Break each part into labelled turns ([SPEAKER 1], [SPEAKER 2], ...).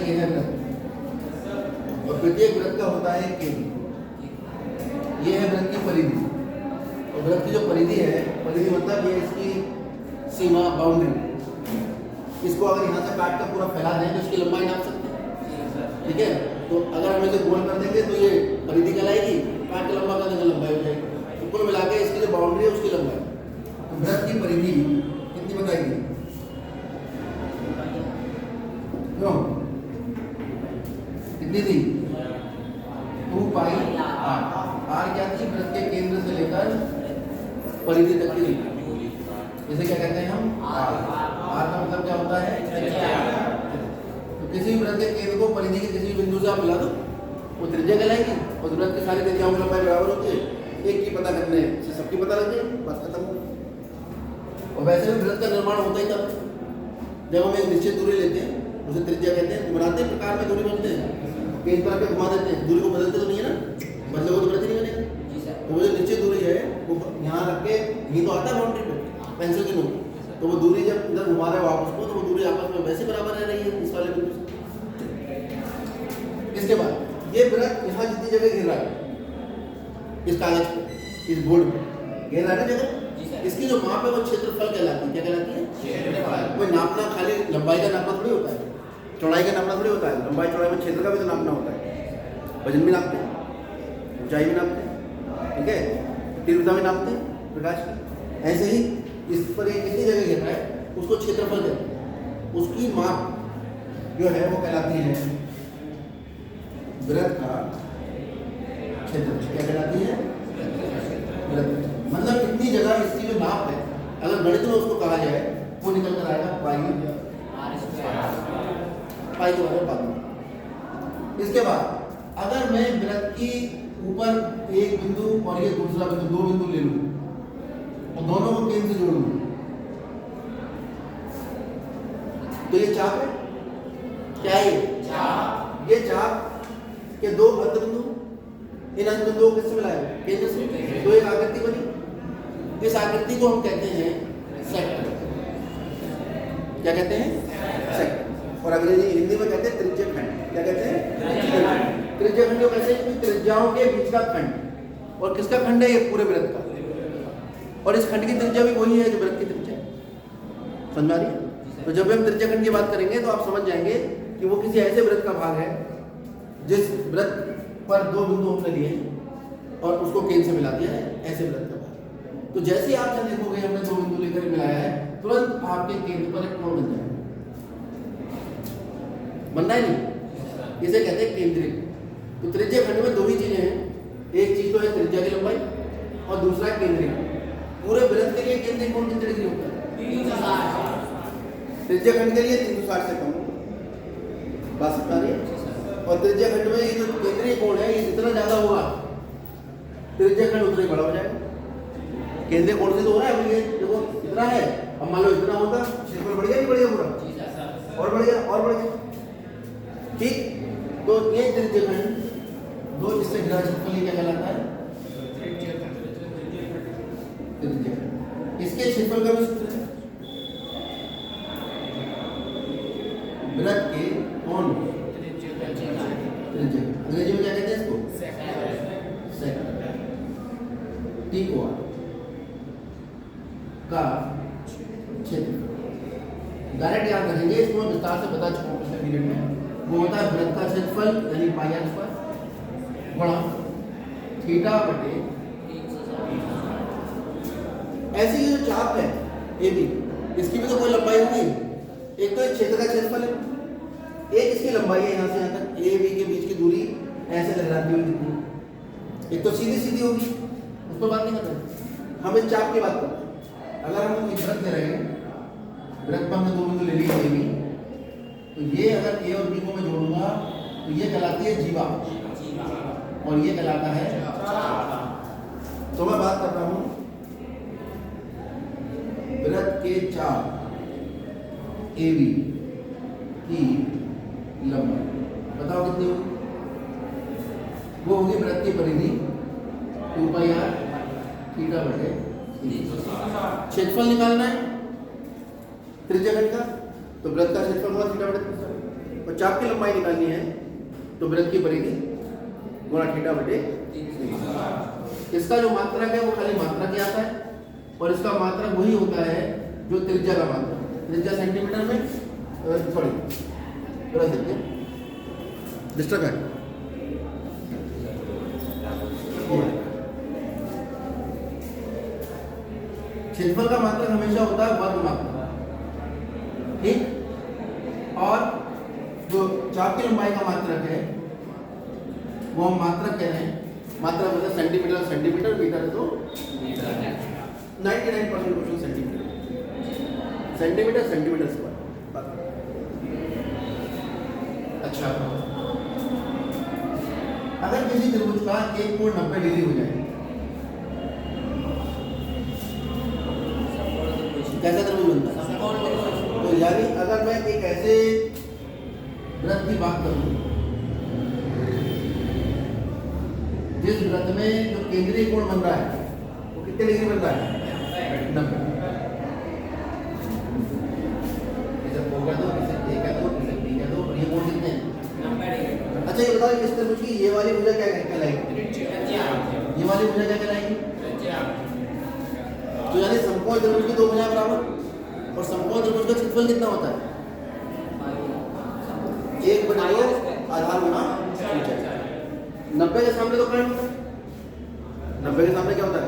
[SPEAKER 1] ये है व्रत, और प्रत्येक व्रत का होता है केंद्र। ये है व्रत की परिधि, और व्रत की जो परिधि है, परिधि मतलब ये इसकी सीमा, बाउंड्री। इसको अगर यहाँ से काट कर पूरा फैला दें तो इसकी लंबाई नाप सकते हैं, ठीक है। तो अगर हम इसे गोल कर देंगे तो ये परिधि कहलाएगी, काट के लंबा कर देंगे लंबाई हो जाएगी। तो कुल मिला के इसकी जो बाउंड्री है उसकी लंबाई। तो व्रत की परिधि कितनी बताएगी? क्यों कितनी थी? 2 पाई आर। आर क्या थी? व्रत के केंद्र से लेकर परिधि तक की दूरी। इसे क्या कहते हैं हम? आर। आर का मतलब क्या होता है? तो किसी भी व्रत के केंद्र को परिधि के किसी भी बिंदु से आप मिला दो, वो त्रिज्या कहलाएगी। और व्रत की सारी त्रिज्याओं की लंबाई बराबर होती है, एक की पता करने से सबकी पता लग जाए, बात खत्म हो। और वैसे भी व्रत का निर्माण होता ही तब जब हम एक निश्चित दूरी लेते हैं, उसे त्रिज्या कहते हैं। बनाते प्रकार में दूरी बनते हैं, कई तरह के घुमा देते हैं, दूरी को बदलते तो नहीं है ना, बदले वो तो व्रत ही नहीं बनेगा। तो वो जो निश्चित दूरी है वो यहाँ रख के, ये तो आता है बाउंड्री पे पेंसिल के नोक, तो वो दूरी जब इधर घुमा रहे हो आप उसको, तो वो दूरी आपस में वैसे बराबर रह रही है इस वाले बिंदु से। इसके बाद ये व्रत यहाँ जितनी जगह घेर रहा है, इस कागज पे, इस बोर्ड पे घेर रहा है ना जगह, इसकी जो माप है वो क्षेत्रफल कहलाती है। क्या कहलाती है? क्षेत्रफल। कोई नापना खाली लंबाई का नापना थोड़ी होता है, चौड़ाई का नापना थोड़ी होता है। लंबाई चौड़ाई में क्षेत्र का भी तो नापना होता है। वजन भी नापते हैं, ऊंचाई भी नापते हैं, ठीक है, तीव्रता भी नापते हैं प्रकाश की। ऐसे ही इस पर एक कितनी जगह घेर रहा है उसको क्षेत्रफल कहते हैं। उसकी माप जो है वो कहलाती है व्रत का क्षेत्रफल। क्या कहलाती है? व्रत। मतलब कितनी जगह इसकी जो नाप है, अगर गणित में उसको कहा जाए, वो निकल कर आएगा पाई। पाई के बारे में बात करें। इसके बाद अगर मैं व्रत की ऊपर एक बिंदु और ये दूसरा बिंदु, 2 बिंदु ले लूं और दोनों को केंद्र से जोड़ लूं, तो ये चाप है। क्या है ये? चाप। ये चाप के 2 अंत बिंदु, इन अंत बिंदुओं को किससे मिलाया? केंद्र से। तो एक आकृति बनी। इस आकृति को हम कहते हैं सेक्टर। क्या कहते हैं? सेक्टर। और अंग्रेजी हिंदी में कहते हैं त्रिज्यखंड। क्या कहते हैं? त्रिज्यखंड। जो कैसे? त्रिज्याओं के बीच का खंड। और किसका खंड है? ये पूरे व्रत का। और इस खंड की त्रिज्या भी वही है जो व्रत की त्रिज्या है। समझ आ रही है? तो जब हम त्रिज्यखंड की बात करेंगे तो आप समझ जाएंगे कि वो किसी ऐसे व्रत का भाग है जिस व्रत पर 2 बिंदु हमने लिए और उसको केंद्र से मिला दिया है, ऐसे व्रत का भाग। तो जैसे ही आप यहाँ देखोगे हमने 2 बिंदु लेकर मिलाया है, तुरंत आपके केंद्र पर एक कोण बन जाएगा। बनना ही नहीं, इसे कहते हैं केंद्रिक। तो त्रिज्यखंड में 2 ही चीजें हैं, एक चीज तो है त्रिज्या की लंबाई और दूसरा केंद्रिक। पूरे व्रत के लिए केंद्रिक कोण कितने डिग्री होता है? 360। त्रिज्यखंड के लिए 360 से कम। बात समझ आ रही है? और त्रिज्यखंड में ये जो केंद्रीय कोण है ये जितना ज्यादा होगा त्रिज्यखंड उतना ही बड़ा हो जाएगा। केंद्रीय कोण से तो हो रहा है, ये देखो इतना है, अब मान लो इतना होता, क्षेत्रफल बढ़ गया नहीं बढ़ गया पूरा? और बढ़ गया, और बढ़ गया। ठीक। तो ये त्रिज्यखंड 2 जिससे घिरा क्षेत्रफल क्या कहलाता है? त्रिज्यखंड। इसके क्षेत्रफल का भी सूत्र है व्रत के कोण त्रिज्या। अंग्रेजी में क्या कहते हैं इसको? सेक्टर। T-O-R का क्षेत्रफल। डायरेक्ट याद रखेंगे, इसको मैं विस्तार से बता चुका हूं पिछले पीरियड में। वो होता है व्रत का क्षेत्रफल यानी पाई आर स्क्वायर गुणा थीटा बटे। ऐसी ये जो चाप है ए बी, इसकी भी तो कोई लंबाई होगी। एक तो क्षेत्र का क्षेत्रफल है, एक इसकी लंबाई है यहाँ से यहाँ तक, ए बी के बीच की दूरी ऐसे लहराती हुई कितनी। एक तो सीधी सीधी होगी, उस पर बात नहीं कर रहे हम, इस चाप की बात कर रहे हैं। अगर हम एक व्रत ले रहे हैं, व्रत पर हमने 2 बिंदु ले लिए ए बी, तो ये अगर ए और बी को मैं जोड़ूंगा तो ये कहलाती है जीवा और ये कहलाता है चाप। तो मैं बात कर रहा हूं व्रत के चाप ए बी की लंबाई, बताओ कितनी होगी? वो होगी व्रत की परिधि 2 पाई आर थीटा बटे। क्षेत्रफल निकालना है त्रिज्यखंड का, तो व्रत का क्षेत्रफल हुआ थीटा बटे 360। और चाप की लंबाई निकालनी है तो वृत्त की परिधि गुणा थीटा बटे 3। इसका जो मात्रक है वो खाली मात्रक ही आता है और इसका मात्रक वही होता है जो त्रिज्या का मात्रक। त्रिज्या सेंटीमीटर में सॉरी डिस्ट्रक है क्षेत्रफल का मात्रक हमेशा होता है वर्ग मात्रक, ठीक। और जो चाप की लंबाई का मात्रक है वो हम मात्रक कह रहे हैं। मात्रक मतलब सेंटीमीटर सेंटीमीटर, मीटर है तो 99% क्वेश्चन सेंटीमीटर सेंटीमीटर स्क्वायर। अच्छा, अगर किसी त्रिभुज का एक कोण 90 डिग्री हो जाए, कैसा त्रिभुज बनता है? तो यानी अगर मैं एक ऐसे वृत्त की बात करूं जिस वृत्त में जो केंद्रीय कोण बन रहा है वो कितने डिग्री बन रहा है? 90। इसे O कह दो, इसे A कह दो, इसे B कह दो, और ये कोण कितने हैं? 90 डिग्री। अच्छा ये बताओ इस त्रिभुज की ये वाली भुजा क्या कहलाएगी? ये वाली भुजा क्या कहलाएगी? तो यानी समकोण त्रिभुज की दो भुजाएं बराबर और समकोण त्रिभुज का क्षेत्रफल कितना होता है? 1/2 आधार गुणा ऊंचाई। 90 के सामने तो पॉइंट होता है। 90 के सामने क्या होता है?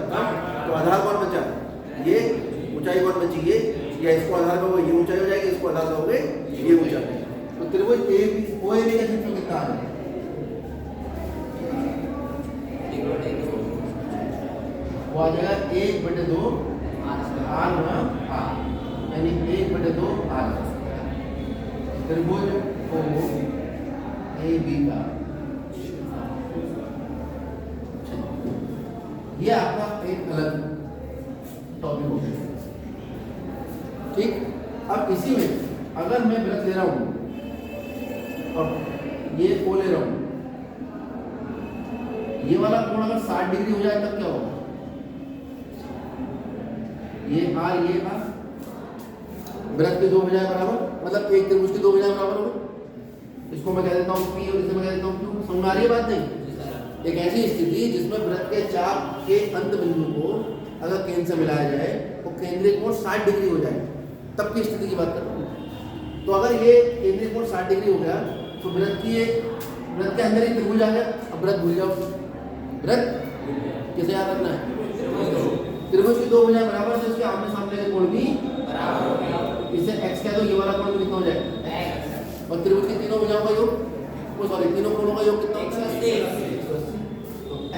[SPEAKER 1] तो आधार कौन बचा? ये ऊंचाई कौन बची? ये, या इसको आधार कहोगे ये ऊंचाई हो जाएगी, इसको आधार कहोगे ये ऊंचाई। तो त्रिभुज OAB का क्षेत्रफल कितना आ जाएगा? वो आ जाएगा 1/2 आर गुणा आर, यानी 1/2 आर। त्रिभुज OAB का ये आपका एक अलग टॉपिक हो गया, ठीक। अब इसी में अगर मैं वृत्त ले रहा हूं और ये O ले रहा हूं, ये वाला कोण अगर 60 डिग्री हो जाए तब क्या होगा? ये R ये R, वृत्त की दो भुजाएं बराबर, मतलब एक त्रिभुज की दो भुजाएं बराबर हो गई। इसको मैं कह देता हूँ P और इसे मैं कह देता हूँ Q। समझ आ रही है बात? नहीं, एक ऐसी स्थिति जिसमें वृत्त के चाप के अंत बिंदु को अगर केंद्र से मिलाया जाए तो केंद्रीय कोण 60 डिग्री हो जाए, तब की स्थिति की बात कर रहा हूँ। तो अगर ये केंद्रीय कोण 60 डिग्री हो गया तो वृत्त के अंदर ही त्रिभुज आ गया। अब वृत्त भूल जाओ, वृत्त किसे याद रखना है? त्रिभुज की दो भुजाएं बराबर से उसके आमने सामने के कोण भी बराबर। इसे x कह दो, ये वाला कोण कितना हो जाएगा? और त्रिभुज की तीनों भुजाओं का योग, तीनों कोणों का योग कितना होता है?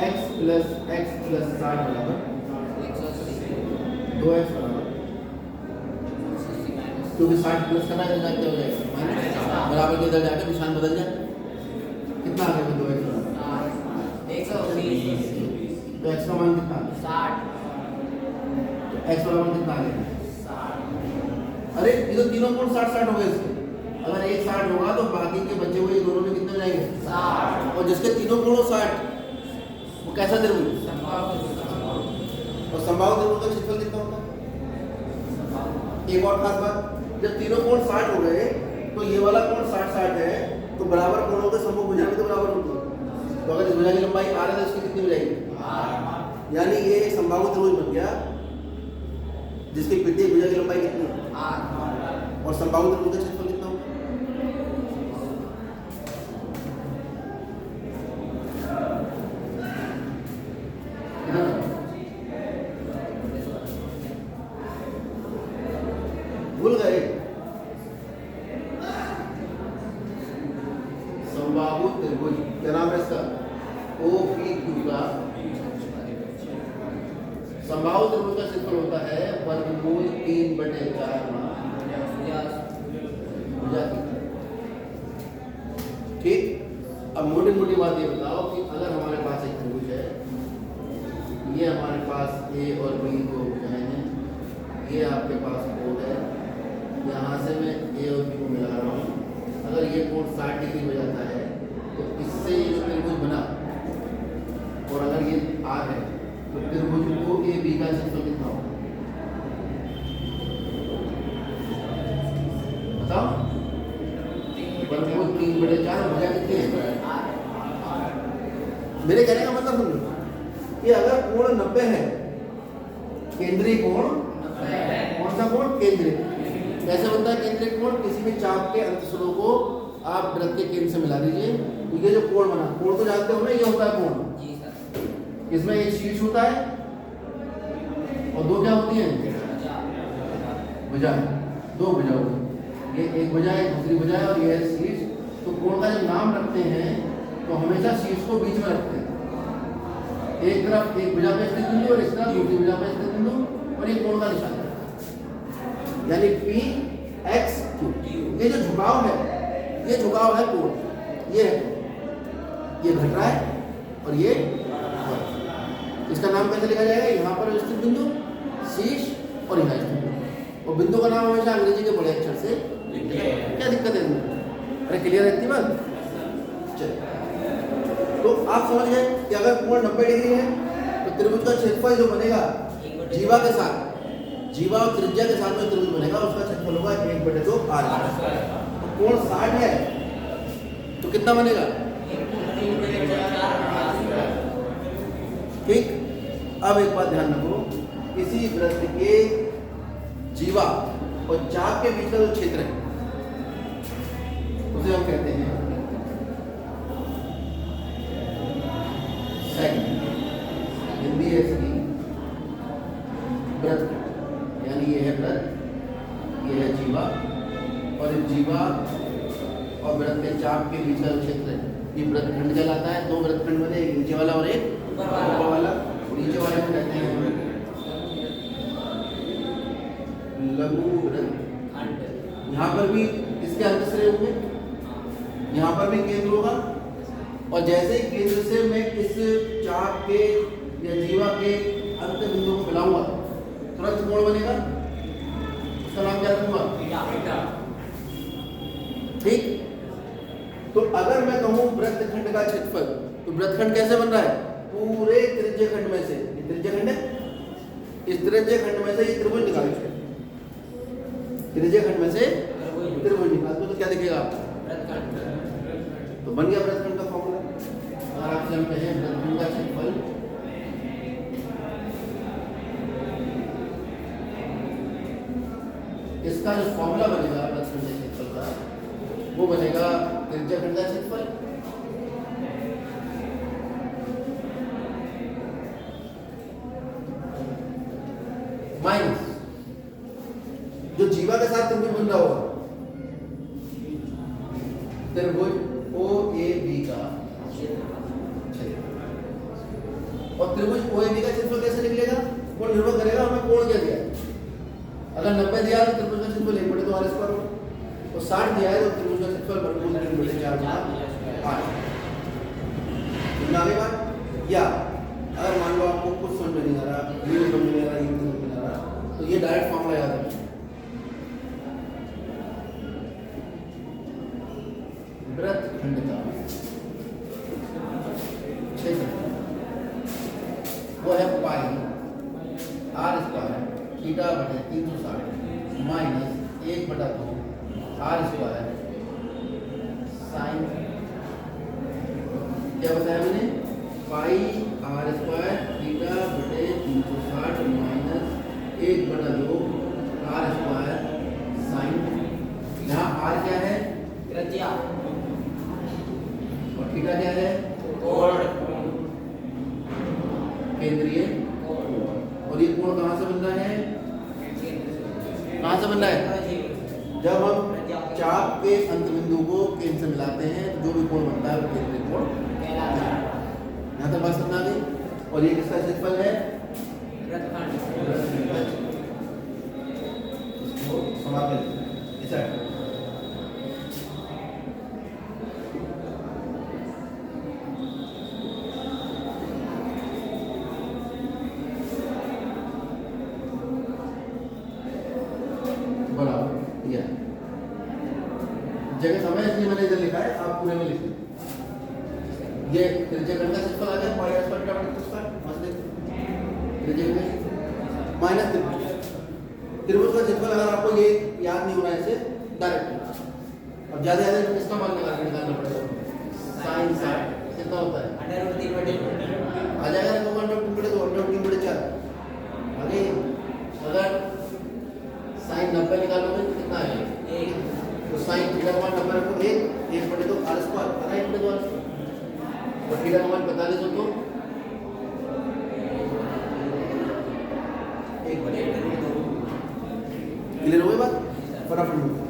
[SPEAKER 1] x प्लस 60 बराबर 2x बराबर, क्योंकि 60 प्लस करना है तो क्या हो जाएगा? बराबर के इधर जाकर निशान बदल जाए, कितना आ गया? 2x बराबर 120। तो x का मान कितना? 60। तो x बराबर कितना आ गया? 60। अरे ये तो तीनों कोण 60 हो गए इसके। अगर एक 60 होगा तो बाकी के बचे हुए दोनों में कितने हो जाएंगे? 60। और जिसके तीनों कोणों 60 वो कैसा त्रिभुज? और समबाहु त्रिभुज का क्षेत्रफल कितना होता है? एक और खास बात, जब तीनों कोण 60 हो गए तो ये वाला कोण 60 है तो बराबर कोणों के समूह भुजा में तो बराबर होंगे। तो अगर इस भुजा की लंबाई r है तो इसकी कितनी हो जाएगी? यानी ये एक समबाहु त्रिभुज बन गया जिसकी प्रत्येक भुजा की लंबाई कितनी है? r। और समबाहु त्रिभुज का क्षेत्रफल कितना होगा? भूल गए? समबाहु त्रिभुज क्या नाम है इसका? OPQ का समबाहु त्रिभुज का क्षेत्रफल होता है वर्गमूल 3/4 भुजा की। ठीक। अब मोटी मोटी बात ये बताओ कि अगर हमारे पास एक त्रिभुज है, ये हमारे पास A और B दो भुजाएं हैं, ये आपके पास O है, यहाँ से मैं A और B को मिला रहा हूँ। अगर ये कोण 60 डिग्री हो जाता है तो इससे ये त्रिभुज बना, और अगर ये R है तो त्रिभुज को AB का क्षेत्रफल कितना होगा? बताओ। वर्गमूल 3/4 भुजा कितनी है? मेरे कहने का मतलब समझो कि अगर कोण 90 है, केंद्रीय कोण कौन सा कोण? केंद्रीय। कैसे बनता है केंद्रीय कोण? किसी भी चाप के अंतस्रों को आप वृत्त के केंद्र से मिला दीजिए, तो ये जो कोण बना, कोण तो जानते हो ना, ये होता है कोण।
[SPEAKER 2] जी सर।
[SPEAKER 1] इसमें एक शीर्ष होता है और दो क्या होती हैं? भुजा। दो भुजा होती, ये एक भुजा है, दूसरी भुजा है, और ये है शीर्ष। तो कोण का जब नाम रखते हैं तो हमेशा शीर्ष को बीच में रखते हैं। एक तरफ एक भुजा पे स्थित बिंदु और इस तरफ दूसरी भुजा पे स्थित बिंदु, और ये कोण का निशान है, यानी P X Q। ये जो झुकाव है, ये झुकाव है कोण, ये है कोण। ये घट रहा है और ये इसका नाम कैसे लिखा जाएगा? यहाँ पर स्थित बिंदु, शीर्ष, और यहाँ स्थित बिंदु। और बिंदु का नाम हमेशा अंग्रेजी के बड़े अक्षर से। क्या दिक्कत है? अरे क्लियर है इतनी बात? चलिए, तो आप समझ गए कि अगर कोण 90 डिग्री है तो त्रिभुज का क्षेत्रफल जो बनेगा जीवा के साथ, जीवा और त्रिज्या के साथ में त्रिभुज बनेगा, उसका क्षेत्रफल होगा 1/2 r। कोण 60 है तो कितना बनेगा? ठीक। अब एक बात ध्यान रखो, किसी वृत्त के जीवा और चाप के बीच का जो क्षेत्र है उसे हम कहते हैं सेगमेंट। हिंदी है इसकी वृत्त, यानी ये है वृत्त, ये है जीवा, और इस जीवा और वृत्त के चाप के बीच का जो क्षेत्र है ये वृत्तखंड कहलाता है। दो वृत्तखंड बने, एक नीचे वाला और एक ऊपर वाला। नीचे वाले को कहते हैं लघु वृत्त। यहाँ पर भी इसके अंतःश्रेय होंगे, यहाँ पर भी केंद्र होगा, और जैसे ही केंद्र से मैं इस चाप के या जीवा के अंत बिंदु को मिलाऊंगा तुरंत कोण बनेगा। उसका नाम क्या रखूंगा? ठीक। तो अगर मैं कहूं वृत्तखंड का क्षेत्रफल, तो वृत्तखंड कैसे बन रहा है? पूरे त्रिज्यखंड में से, ये त्रिज्यखंड है, इस त्रिज्यखंड में से ये त्रिभुज निकाल दो। त्रिज्यखंड में से त्रिभुज निकाल दो तो क्या दिखेगा? तो बन गया वृत्तखंड का फॉर्मूला। अगर आपसे हम कहें वृत्तखंड का क्षेत्रफल, इसका जो फॉर्मूला बनेगा वृत्तखंड के क्षेत्रफल का, वो बनेगा त्रिज्यखंड का क्षेत्रफल माइनस जो जीवा के साथ त्रिभुज बन रहा होगा, त्रिभुज OAB का क्षेत्रफल। और त्रिभुज OAB का क्षेत्रफल कैसे निकलेगा? वो निर्भर करेगा हमें कोण क्या दिया है। अगर 90 दिया तो त्रिभुज का क्षेत्रफल 1/2 r² होगा, और 60 दिया है तो त्रिभुज का क्षेत्रफल वर्गमूल 3/4 r। समझ में बात? या अगर मान लो आपको कुछ समझ में नहीं आ रहा, ये समझ में नहीं आ रहा, ये समझ में नहीं आ रहा, तो ये डायरेक्ट फॉर्मूला याद रखिए। वृत्तखंड का क्षेत्रफल वो है पाई r² थीटा बटे 360 माइनस 1/2 r² साइन, क्या बताया मैंने? पाई r² थीटा बटे 360 माइनस 1/2 r² साइन। यहाँ r क्या है?
[SPEAKER 2] त्रिज्या।
[SPEAKER 1] और थीटा क्या है?
[SPEAKER 2] कोण।
[SPEAKER 1] केंद्रीय। और ये कोण कहाँ से बन रहा है? कहाँ से बन रहा है? जब हम चाप के अंत बिंदु को केंद्र से मिलाते हैं तो जो भी कोण बनता है वो केंद्रीय कोण कहलाता है। यहाँ तक बात समझ आ गई? और ये किसका क्षेत्रफल है? वृत्तखंड। इसको समाप्त कर दीजिए। जगह समय इसलिए मैंने इधर लिखा है, आप पूरे में लिख लीजिए। ये त्रिज्यखंड का क्षेत्रफल आ गया, पाई r² थीटा बटे 360 त्रिज्यखंड माइनस त्रिभुज का क्षेत्रफल। अगर आपको ये याद नहीं होना है इसे डायरेक्ट, अब अब ज़्यादा ज़्यादा किसका मान निकालना पड़ेगा? साइन 60 कितना होता है?
[SPEAKER 2] अंडर रूट 3/4
[SPEAKER 1] आ जाएगा ना 1/2 अंडर रूट 3/4 आगे। अगर साइन 90 निकालोगे तो कितना आएगा?
[SPEAKER 2] 1
[SPEAKER 1] तो साइन थीटा का मान 90 रखो 1/2 r स्क्वायर पता है 1/2 r स्क्वायर और थीटा का मान 45 हो तो 1/2 क्लियर हो गई बात? फटाफट